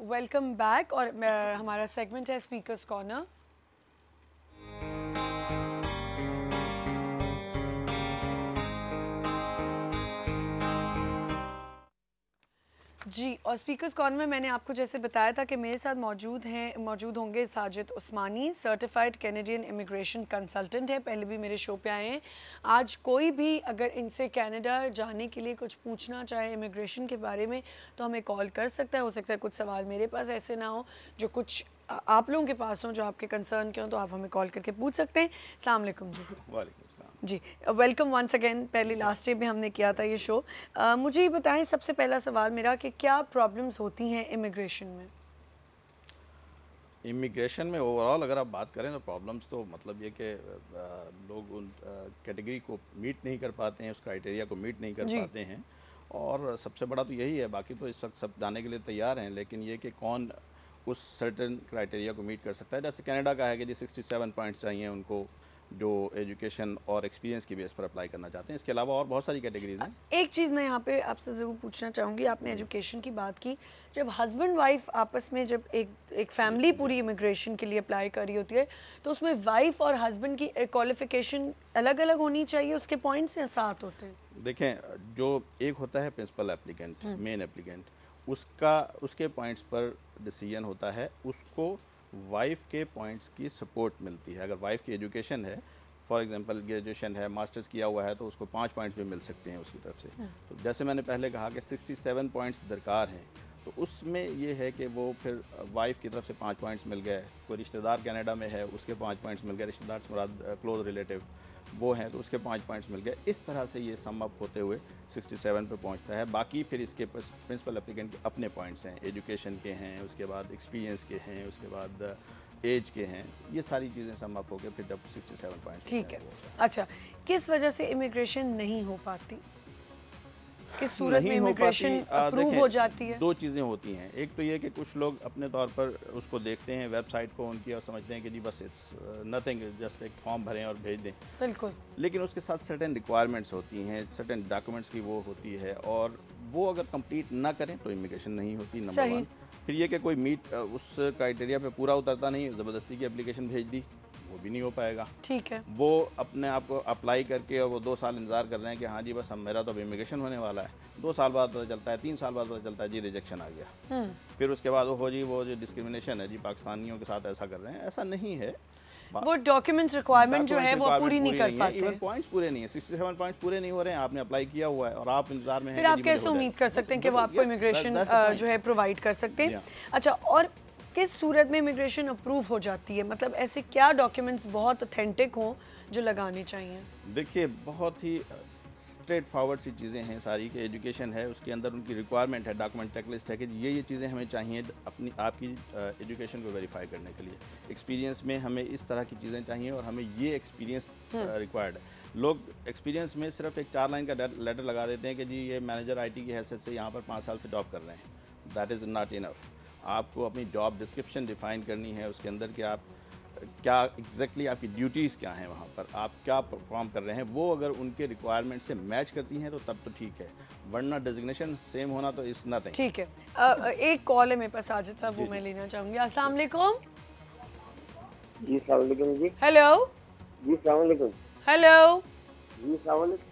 Welcome back. और हमारा segment है स्पीकर्स कॉर्नर। जी, और स्पीकर्स कॉर्नर में मैंने आपको जैसे बताया था कि मेरे साथ मौजूद होंगे साजिद उस्मानी, सर्टिफाइड कैनेडियन इमिग्रेशन कंसल्टेंट है, पहले भी मेरे शो पे आए हैं। आज कोई भी अगर इनसे कनाडा जाने के लिए कुछ पूछना चाहे इमिग्रेशन के बारे में तो हमें कॉल कर सकता है। हो सकता है कुछ सवाल मेरे पास ऐसे ना हो जो कुछ आप लोगों के पास हों, जो आपके कंसर्न के हों, तो आप हमें कॉल करके पूछ सकते हैं। अस्सलाम वालेकुम जी। वालेकुम जी, वेलकम वंस अगेन। पहले लास्ट डे में हमने किया था ये शो। मुझे ये बताएं, सबसे पहला सवाल मेरा कि क्या प्रॉब्लम्स होती हैं इमिग्रेशन में? इमिग्रेशन में ओवरऑल अगर आप बात करें तो प्रॉब्लम्स तो मतलब ये कि लोग उन कैटेगरी को मीट नहीं कर पाते हैं, उस क्राइटेरिया को मीट नहीं कर पाते हैं, और सबसे बड़ा तो यही है। बाकी तो इस वक्त सब जाने के लिए तैयार हैं, लेकिन ये कि कौन उस सर्टेन क्राइटेरिया को मीट कर सकता है। जैसे कनाडा का है कि जी 67 पॉइंट्स चाहिए उनको, जो एजुकेशन और एक्सपीरियंस की बेस पर अप्लाई करना चाहते हैं। इसके अलावा और बहुत सारी कैटेगरीज हैं। एक चीज़ मैं यहाँ पे आपसे ज़रूर पूछना चाहूँगी, आपने एजुकेशन की बात की, जब हस्बैंड वाइफ आपस में जब एक फैमिली पूरी इमिग्रेशन के लिए अप्लाई कर रही होती है तो उसमें वाइफ और हस्बैंड की क्वालिफ़िकेशन अलग अलग होनी चाहिए, उसके पॉइंट्स या साथ होते हैं? देखें, जो एक होता है प्रिंसिपल एप्लीकेंट, मेन एप्लीकेंट, उसके पॉइंट्स पर डिसीजन होता है, उसको वाइफ के पॉइंट्स की सपोर्ट मिलती है। अगर वाइफ की एजुकेशन है, फॉर एग्जांपल ग्रेजुएशन है, मास्टर्स किया हुआ है, तो उसको 5 पॉइंट्स भी मिल सकते हैं उसकी तरफ से। तो जैसे मैंने पहले कहा कि 67 पॉइंट्स दरकार हैं, तो उसमें ये है कि वो फिर वाइफ की तरफ से 5 पॉइंट्स मिल गए, कोई रिश्तेदार कनाडा में है उसके 5 पॉइंट्स मिल गए, रिश्तेदार से मुराद क्लोज रिलेटिव वो हैं तो उसके 5 पॉइंट्स मिल गए। इस तरह से ये सम अप होते हुए 67 पे पहुंचता है। बाकी फिर इसके प्रिंसिपल एप्लीकेंट के अपने पॉइंट्स हैं, एजुकेशन के हैं, उसके बाद एक्सपीरियंस के हैं, उसके बाद एज के हैं, ये सारी चीज़ें सम अप होकर फिर जब 67 पॉइंट्स। ठीक है। अच्छा, किस वजह से इमिग्रेशन नहीं हो पाती? किस सूरत में इमिग्रेशन अप्रूव हो जाती है? 2 चीज़ें होती हैं। एक तो ये कि कुछ लोग अपने तौर पर उसको देखते हैं वेबसाइट को उनकी और समझते हैं कि जी बस इट्स नथिंग, जस्ट एक फॉर्म भरें और भेज दें। बिल्कुल। लेकिन उसके साथ सर्टेन रिक्वायरमेंट्स होती हैं, सर्टेन डॉक्यूमेंट्स की वो होती है, और वो अगर कंप्लीट ना करें तो इमिग्रेशन नहीं होती, नंबर 1। फिर ये कि कोई मीट उस क्राइटेरिया पे पूरा उतरता नहीं, ज़बरदस्ती की एप्लीकेशन भेज दी, वो भी नहीं हो पाएगा। ठीक है। वो अपने आप को अप्लाई करके और वो 2 साल इंतज़ार कर रहे हैं कि हाँ जी बस हम मेरा तो अब इमिग्रेशन होने वाला है, 2 साल बाद पता चलता है, 3 साल बाद पता चलता है जी रिजेक्शन आ गया। फिर उसके बाद वो जो डिस्क्रिमिनेशन है जी पाकिस्तानियों के साथ ऐसा कर रहे हैं, ऐसा नहीं है। वो डॉक्यूमेंट्स रिक्वायरमेंट जो है वो पूरी नहीं कर पाते, इवन पॉइंट्स पूरे नहीं है, 67 पॉइंट्स पूरे नहीं हो रहे हैं, आपने अप्लाई किया हुआ है और आप इंतजार में हैं। फिर आप कैसे उम्मीद कर सकते हैं कि वो आपको इमिग्रेशन जो है प्रोवाइड कर सकते हैं? अच्छा, और किस सूरत में इमिग्रेशन अप्रूव हो जाती है? मतलब ऐसे क्या डॉक्यूमेंट्स बहुत ऑथेंटिक हों जो लगाने चाहिए? देखिए, बहुत ही स्ट्रेट फॉरवर्ड सी चीज़ें हैं सारी, कि एजुकेशन है, उसके अंदर उनकी रिक्वायरमेंट है, डॉक्यूमेंट चेकलिस्ट है कि ये चीज़ें हमें चाहिए आपकी एजुकेशन को वेरीफाई करने के लिए। एक्सपीरियंस में हमें इस तरह की चीज़ें चाहिए और हमें ये एक्सपीरियंस रिक्वायर्ड है। लोग एक्सपीरियंस में सिर्फ एक 4 लाइन का लेटर लगा देते हैं कि जी ये मैनेजर IT की हैसियत से यहाँ पर 5 साल से जॉब कर रहे हैं। That is not enough. आपको अपनी जॉब डिस्क्रिप्शन डिफ़ाइन करनी है, उसके अंदर कि आप क्या एग्जैक्टली आपकी ड्यूटीज़ क्या हैं, वहाँ पर आप क्या परफॉर्म कर रहे हैं, वो अगर उनके रिक्वायरमेंट से मैच करती हैं तो तब तो ठीक है, वरना डेजिग्नेशन सेम होना तो इस नथिंग। ठीक है। एक कॉल है मेरे पास साजिद साहब, वो मैं लेना चाहूँगी। अस्सलाम वालेकुम। जी अस्सलाम वालेकुम जी। हेलो। जी अस्सलाम वालेकुम। हेलो। जी अस्सलाम वालेकुम।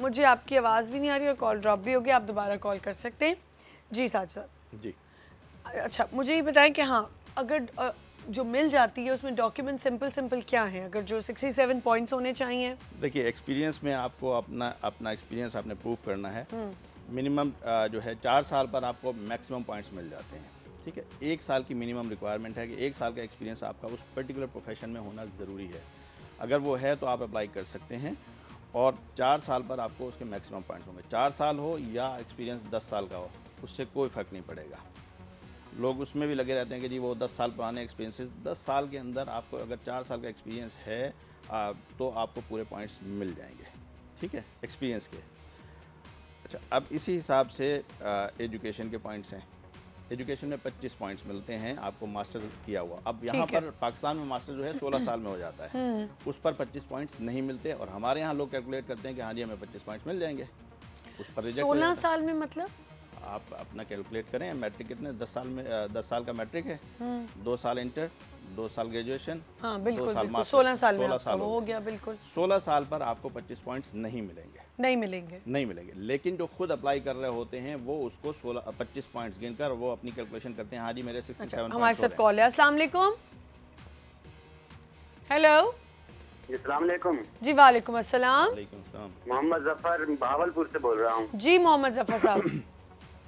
मुझे आपकी आवाज़ भी नहीं आ रही और कॉल ड्रॉप भी हो गई, आप दोबारा कॉल कर सकते हैं। जी साजिद साहब। जी अच्छा, मुझे ये बताएं कि हाँ, अगर जो मिल जाती है उसमें डॉक्यूमेंट सिंपल क्या है, अगर जो 67 पॉइंट्स होने चाहिए? देखिए, एक्सपीरियंस में आपको अपना एक्सपीरियंस आपने प्रूव करना है। मिनिमम जो है 4 साल पर आपको मैक्सिमम पॉइंट्स मिल जाते हैं। ठीक है, 1 साल की मिनिमम रिक्वायरमेंट है कि 1 साल का एक्सपीरियंस आपका उस पर्टिकुलर प्रोफेशन में होना ज़रूरी है। अगर वो है तो आप अप्लाई कर सकते हैं, और 4 साल पर आपको उसके मैक्सिमम पॉइंट्स होंगे। 4 साल हो या एक्सपीरियंस 10 साल का हो, उससे कोई फ़र्क नहीं पड़ेगा। लोग उसमें भी लगे रहते हैं कि जी वो 10 साल पुराने एक्सपीरियंसेस, 10 साल के अंदर आपको अगर 4 साल का एक्सपीरियंस है तो आपको पूरे पॉइंट्स मिल जाएंगे। ठीक है, एक्सपीरियंस के। अच्छा, अब इसी हिसाब से एजुकेशन के पॉइंट्स हैं। एजुकेशन में 25 पॉइंट्स मिलते हैं आपको मास्टर किया हुआ। अब यहाँ पर पाकिस्तान में मास्टर जो है 16 साल में हो जाता है, उस पर 25 पॉइंट्स नहीं मिलते, और हमारे यहाँ लोग कैलकुलेट करते हैं कि हाँ जी हमें 25 पॉइंट्स मिल जाएंगे, उस पर रिजेक्ट। 16 साल में मतलब आप अपना कैलकुलेट करें, मैट्रिक कितने 10 साल में 10 साल का मैट्रिक है, 2 साल इंटर, 2 साल ग्रेजुएशन, हाँ बिल्कुल, 2 साल बिल्कुल, मास्टर्स, 16 साल में 16 आपका साल वो हो गया। बिल्कुल 16 साल पर आपको 25 पॉइंट्स नहीं मिलेंगे, नहीं मिलेंगे। लेकिन जो खुद अप्लाई कर रहे होते हैं वो उसको 25 पॉइंट्स गिनकर वो अपनी कैलकुलेशन करते हैं। हाँ जी मेरे 67 हमारे साथ कॉल है। अस्सलाम वालेकुम। हेलो अस्सलाम वालेकुम। जी वालेकुम अस्सलाम। वालेकुम सलाम। मोहम्मद जफर भावलपुर से बोल रहा हूँ। जी मोहम्मद जफर साहब।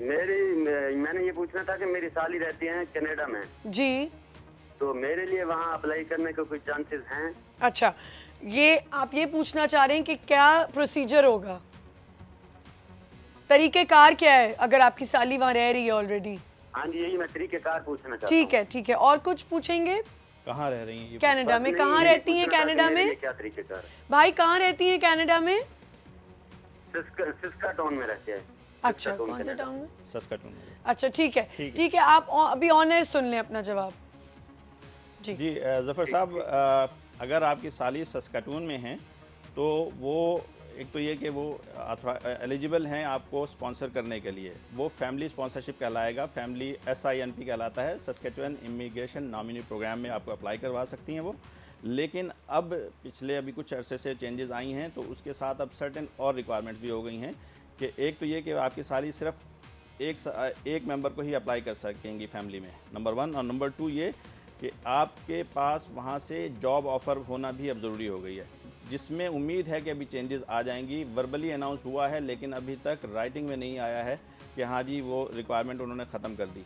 मैंने ये पूछना था कि मेरी साली रहती हैं कनाडा में, जी तो मेरे लिए वहाँ अप्लाई करने के कोई चांसेस हैं? अच्छा, ये आप ये पूछना चाह रहे हैं कि क्या प्रोसीजर होगा, तरीक़ेकार क्या है अगर आपकी साली वहाँ रह रही है ऑलरेडी? हाँ जी यही मैं तरीक़ेकार पूछना चाहता हूँ। ठीक है ठीक है, और कुछ पूछेंगे? कहाँ रह रही हैं ये? कनाडा में। कहाँ रहती हैं कनाडा में? क्या तरीक़ेकार? भाई कहाँ रहती हैं कनाडा में? सिस्काटोन में रहते हैं। अच्छा, कौन से टाउन में? सस्काटून में। अच्छा ठीक है ठीक है, आप अभी ऑन एयर सुन लें अपना जवाब। जी जफ़र साहब, अगर आपकी साली सस्काटून में हैं तो वो एक तो ये कि वो एलिजिबल हैं आपको स्पॉन्सर करने के लिए, वो फैमिली स्पॉन्सरशिप कहलाएगा, फैमिली SINP कहलाता है, सस्केचुअन इमिग्रेशन नॉमिनी प्रोग्राम में आपको अप्लाई करवा सकती हैं वो। लेकिन अब पिछले अभी कुछ अरसे से चेंजेस आई हैं तो उसके साथ अब सर्टेन और रिक्वायरमेंट्स भी हो गई हैं कि एक तो ये कि आपकी साली सिर्फ एक मेंबर को ही अप्लाई कर सकेंगी फैमिली में, नंबर 1, और नंबर 2 ये कि आपके पास वहाँ से जॉब ऑफ़र होना भी अब ज़रूरी हो गई है, जिसमें उम्मीद है कि अभी चेंजेस आ जाएंगी। वर्बली अनाउंस हुआ है लेकिन अभी तक राइटिंग में नहीं आया है कि हाँ जी वो रिक्वायरमेंट उन्होंने ख़त्म कर दी।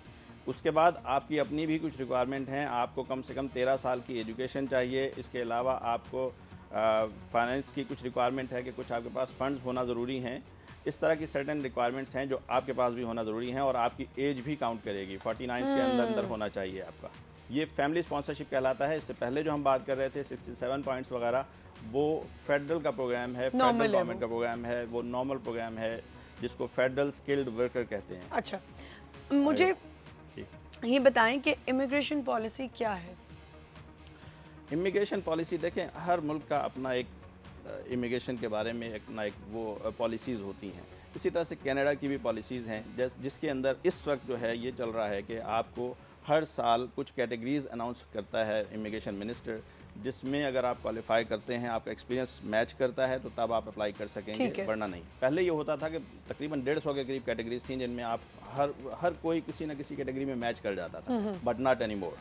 उसके बाद आपकी अपनी भी कुछ रिक्वायरमेंट हैं, आपको कम से कम 13 साल की एजुकेशन चाहिए, इसके अलावा आपको फाइनेंस की कुछ रिक्वायरमेंट है कि कुछ आपके पास फंड्स होना ज़रूरी हैं। इस तरह की सर्टेन रिक्वायरमेंट्स हैं जो आपके पास भी होना ज़रूरी हैं, और आपकी एज भी काउंट करेगी, 49 के अंदर होना चाहिए आपका। ये फैमिली स्पॉन्सरशिप कहलाता है। इससे पहले जो हम बात कर रहे थे 67 पॉइंट्स वगैरह, वो फेडरल का प्रोग्राम है, फेडरल गवर्नमेंट का प्रोग्राम है, वो नॉर्मल प्रोग्राम है जिसको फेडरल स्किल्ड वर्कर कहते हैं। अच्छा, मुझे ये बताएं कि इमिग्रेशन पॉलिसी क्या है? इमिग्रेशन पॉलिसी देखें, हर मुल्क का अपना एक इमिग्रेशन के बारे में एक वो पॉलिसीज़ होती हैं। इसी तरह से कनाडा की भी पॉलिसीज़ हैं जिसके अंदर इस वक्त जो है ये चल रहा है कि आपको हर साल कुछ कैटेगरीज़ अनाउंस करता है इमिग्रेशन मिनिस्टर, जिसमें अगर आप क्वालिफाई करते हैं, आपका एक्सपीरियंस मैच करता है तो तब आप अप्लाई कर सकेंगे, वरना नहीं। पहले ये होता था कि तकरीबन 150 के करीब कैटेगरीज थी जिनमें आप हर कोई किसी न किसी कैटेगरी में मैच कर जाता था, but not any more.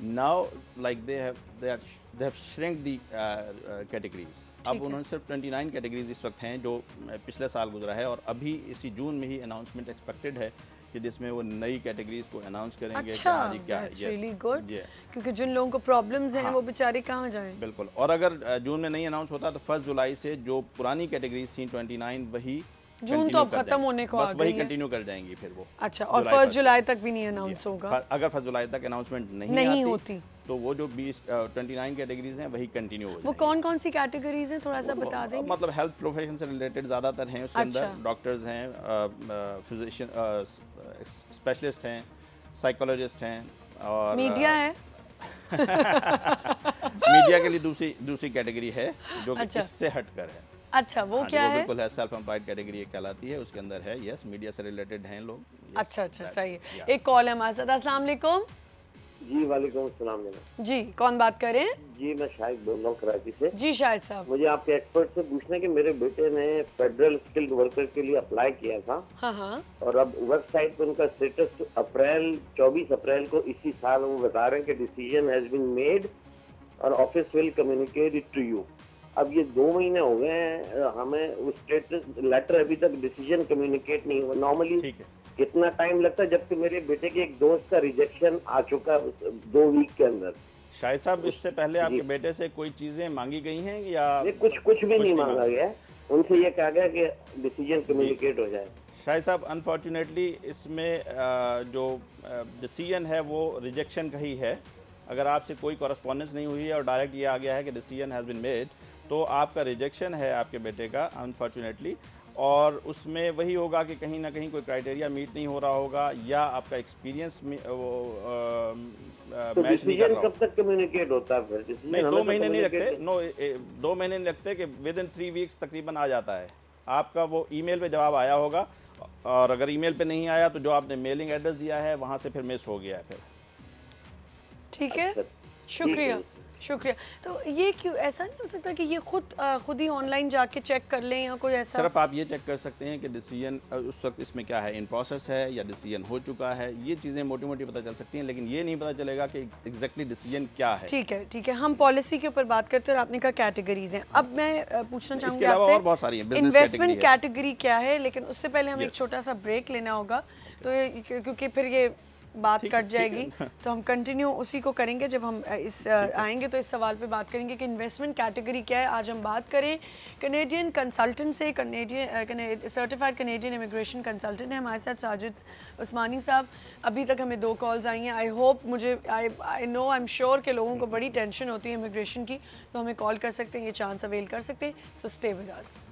Now like they have shrink the categories. अब उन्होंने सिर्फ 29 कैटेगरीज इस वक्त हैं जो पिछले साल गुजरा है, और अभी इसी जून में ही अनाउंसमेंट एक्सपेक्टेड है कि जिसमें वो नई कैटेगरीज को अनाउंस करेंगे। अच्छा, कि क्या है, really good, क्योंकि जिन लोगों को प्रॉब्लम्स हैं वो बेचारे कहाँ जाएं? बिल्कुल। और अगर जून में नहीं अनाउंस होता तो 1 जुलाई से जो पुरानी कैटेगरीज थी 29 वही जून तो अब खत्म होने को आ गई है, वही कंटिन्यू कर जाएंगी फिर वो। अच्छा, और 1 जुलाई तक भी नहीं अनाउंस होगा? अगर 1 जुलाई तक अनाउंसमेंट नहीं होती तो वो जो 29 कैटेगरीज हैं वही कंटिन्यू हो जाएंगी। वो कौन कौन सी कैटेगरीज हैं, थोड़ा सा बता देंगे? मतलब हेल्थ प्रोफेशन से रिलेटेड ज़्यादातर हैं उसके अंदर। डॉक्टर्स हैं, फिजिशियन स्पेशलिस्ट हैं, साइकोलॉजिस्ट हैं, और मीडिया है। मीडिया के लिए दूसरी कैटेगरी है जो कि इससे हटकर है। अच्छा, वो क्या है? बिल्कुल है, सेल्फ एम्प्लॉयड कैटेगरी कहलाती है, उसके अंदर है। यस, मीडिया से रिलेटेड हैं लोग। अच्छा, सही है। एक कॉल है हमारे साथ। अस्सलाम वालेकुम। जी वालेकुम अस्सलाम। जी, कौन बात कर रहे हैं? जी मैं शाहिद बोल रहा हूँ कराची से। जी शाहिद साहब, मुझे आपके एक्सपर्ट से पूछना है कि मेरे बेटे ने फेडरल स्किल्ड वर्कर के लिए अप्लाई किया था। हाँ। और अब वेबसाइट पर उनका स्टेटस 24 अप्रैल को इसी साल वो बता रहे हैं कि डिसीजन हैज बीन मेड और office will communicate it to you. अब ये 2 महीने हो गए हैं, हमें वो स्टेटस लेटर अभी तक डिसीजन कम्युनिकेट नहीं हुआ। नॉर्मली कितना टाइम लगता है, जबकि मेरे बेटे के एक दोस्त का रिजेक्शन आ चुका 2 वीक के अंदर। शाहिद साहब, इससे पहले आपके बेटे से कोई चीजें मांगी गई हैं या? कुछ भी नहीं मांगा गया, उनसे ये कहा गया कि डिसीजन कम्युनिकेट हो जाए। शाहिद साहब, अनफॉर्चुनेटली इसमें जो डिसीजन है वो रिजेक्शन का ही है। अगर आपसे कोई कॉरेस्पॉन्डेंस नहीं हुई है और डायरेक्ट ये आ गया है कि डिसीजन हैज़ बीन मेड, तो आपका रिजेक्शन है आपके बेटे का, अनफॉर्चुनेटली। और उसमें वही होगा कि कहीं ना कहीं कोई क्राइटेरिया मीट नहीं हो रहा होगा, या आपका एक्सपीरियंस मैच नहीं कर रहा। कब तक कम्युनिकेट होता है फिर? नहीं, 2 महीने नहीं लगते। 2 महीने नहीं लगते कि विद इन 3 वीक्स तकरीबन आ जाता है। आपका वो ईमेल पे जवाब आया होगा और अगर ईमेल पे नहीं आया तो जो आपने मेलिंग एड्रेस दिया है वहाँ से फिर मिस हो गया है फिर। ठीक है, शुक्रिया शुक्रिया। तो ये क्यों ऐसा नहीं हो सकता कि ये खुद ही ऑनलाइन जाके चेक कर लें या कोई ऐसा? सिर्फ आप ये चेक कर सकते हैं कि डिसीजन उस वक्त इसमें क्या है, इन प्रोसेस है या डिसीजन हो चुका है। ये चीज़ें मोटी मोटी पता चल सकती हैं, लेकिन ये नहीं पता चलेगा कि एग्जैक्टली डिसीजन क्या है। ठीक है ठीक है, हम पॉलिसी के ऊपर बात करते हैं और आपने कहा कैटेगरीज हैं। अब मैं पूछना चाहूँगी आपसे और बहुत सारी हैं, इन्वेस्टमेंट कैटेगरी क्या है, लेकिन उससे पहले हमें एक छोटा सा ब्रेक लेना होगा। तो क्योंकि फिर ये बात कट जाएगी, तो हम कंटिन्यू उसी को करेंगे जब हम आएंगे तो इस सवाल पे बात करेंगे कि इन्वेस्टमेंट कैटेगरी क्या है। आज हम बात करें कनेडियन कंसल्टेंट से, सर्टिफाइड कनेडियन इमिग्रेशन कंसल्टेंट है हमारे साथ साजिद उस्मानी साहब। अभी तक हमें 2 कॉल्स आई हैं। I hope I am sure के लोगों को बड़ी टेंशन होती है इमिग्रेशन की, तो हमें कॉल कर सकते हैं, ये चांस अवेल कर सकते हैं। So stay with us.